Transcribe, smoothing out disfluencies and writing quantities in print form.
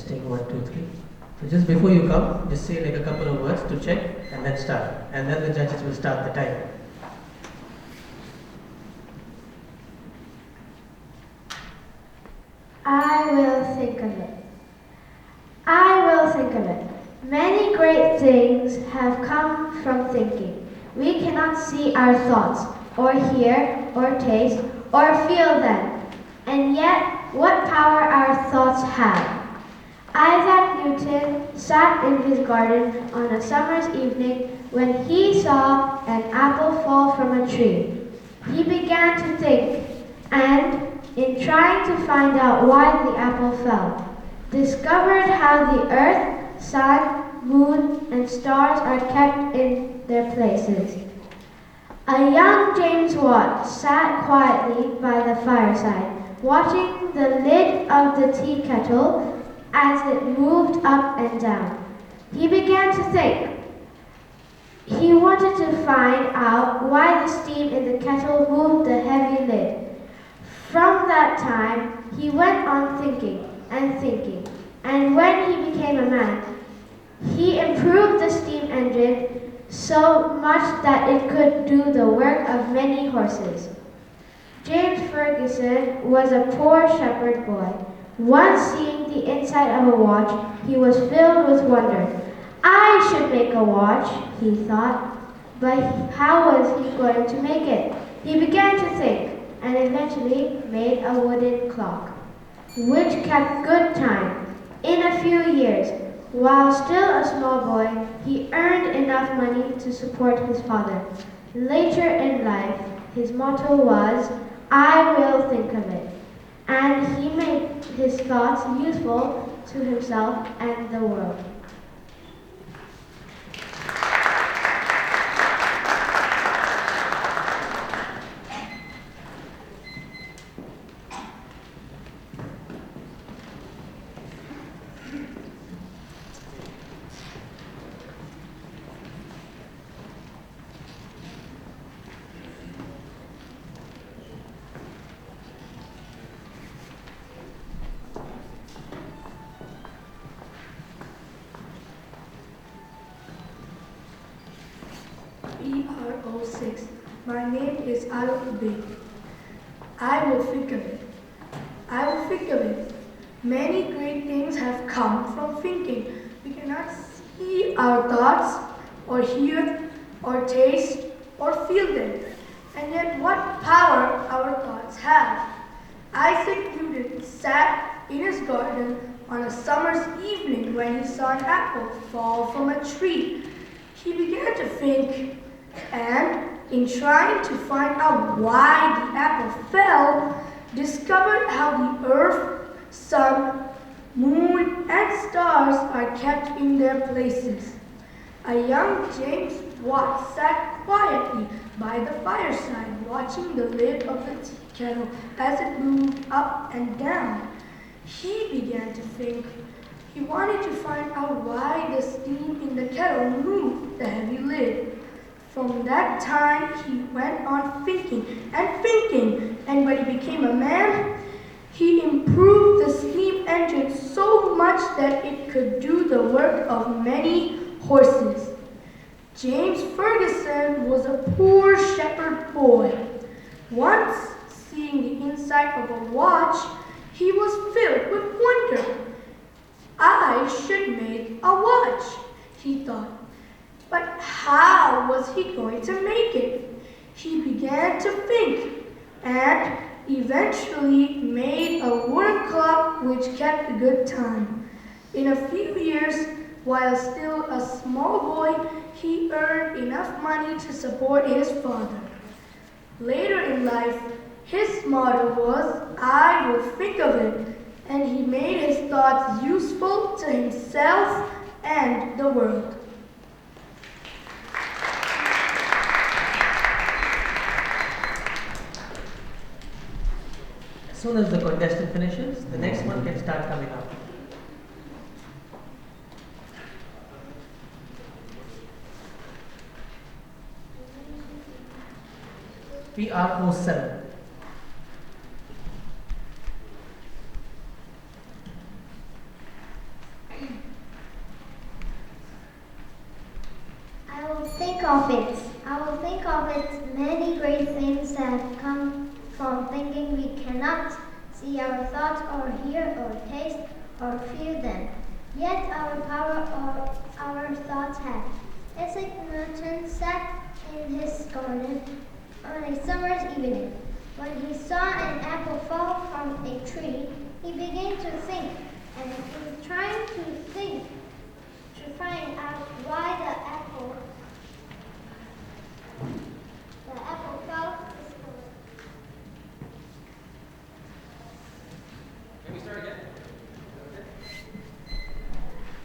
Testing 1, 2, 3. So just before you come, just say like a couple of words to check and then start. And then the judges will start the time. I will think of it. I will think of it. Many great things have come from thinking. We cannot see our thoughts, or hear, or taste, or feel them. And yet, what power our thoughts have. Isaac Newton sat in his garden on a summer's evening when he saw an apple fall from a tree. He began to think, and, in trying to find out why the apple fell, discovered how the earth, sun, moon, and stars are kept in their places. A young James Watt sat quietly by the fireside, watching the lid of the tea kettle as it moved up and down. He began to think. He wanted to find out why the steam in the kettle moved the heavy lid. From that time, he went on thinking and thinking, and when he became a man, he improved the steam engine so much that it could do the work of many horses. James Ferguson was a poor shepherd boy. Once seeing the inside of a watch, he was filled with wonder. I should make a watch, he thought, but how was he going to make it? He began to think, and eventually made a wooden clock, which kept good time. In a few years, while still a small boy, he earned enough money to support his father. Later in life, his motto was, I will think of it, and he made his thoughts useful to himself and the world. ER06. My name is Alubin. I will think of it. I will think of it. Many great things have come from thinking. We cannot see our thoughts, or hear, or taste, or feel them. And yet what power our thoughts have. Isaac Newton sat in his garden on a summer's evening when he saw an apple fall from a tree. He began to think, and in trying to find out why the apple fell, discovered how the earth, sun, moon, and stars are kept in their places. A young James Watt sat quietly by the fireside, watching the lid of the tea kettle as it moved up and down. He began to think. He wanted to find out why the steam in the kettle moved the heavy lid. From that time, he went on thinking, and when he became a man, he improved the steam engine so much that it could do the work of many horses. James Ferguson was a poor shepherd boy. Once, seeing the inside of a watch, he was filled with wonder. I should make a watch, he thought. But how was he going to make it? He began to think, and eventually made a wooden clock which kept good time. In a few years, while still a small boy, he earned enough money to support his father. Later in life, his motto was, I will think of it, and he made his thoughts useful to himself and the world. As soon as the contestant finishes, the next one can start coming up. PRO7. think of it. I will think of it. Many great things that come from thinking. We cannot see our thoughts or hear or taste or feel them. Yet our power or our thoughts have. Isaac Newton sat in his garden on a summer's evening. When he saw an apple fall from a tree, he began to think, and in trying to think, to find out why the